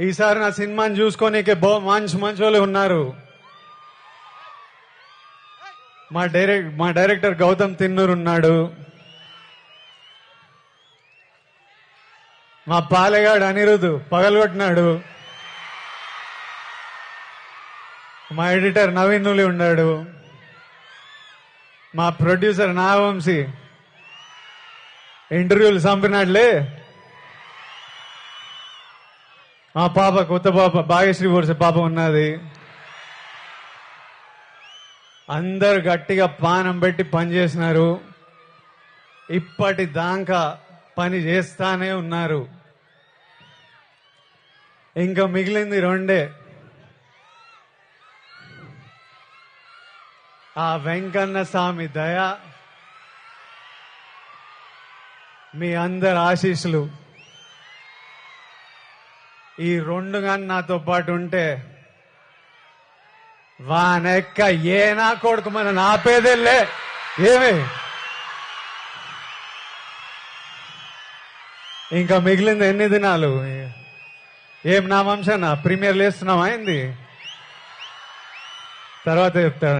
ఈసారి నా సినిమాని చూసుకోనీకే మంచి వాళ్ళు ఉన్నారు. మా డైరెక్టర్ గౌతమ్ తిన్నూరు ఉన్నాడు, మా పాలెగాడు అనిరుద్ పగలగొట్టినాడు, మా ఎడిటర్ నవీన్ నులి ఉన్నాడు, మా ప్రొడ్యూసర్ నాగవంశీ ఇంటర్వ్యూలు చంపినాడులే, మా పాప కొత్త పాప భాగ్యశ్రీ వర్ష పాప ఉన్నది. అందరు గట్టిగా పానం పెట్టి పనిచేసినారు, ఇప్పటిదాకా పని చేస్తానే ఉన్నారు. ఇంకా మిగిలింది రెండే. ఆ వెంకన్న స్వామి దయ, మీ అందరి ఆశీస్సులు ఈ రెండు గాని నాతో పాటు ఉంటే వానెక్క ఏ నా కొడుకు మన నాపేదేలే. ఏమి ఇంకా మిగిలింది ఎన్ని దినాలు? ఏం నా వంశనా ప్రీమియర్ లేస్తున్నామా? అయింది తర్వాత చెప్తాను.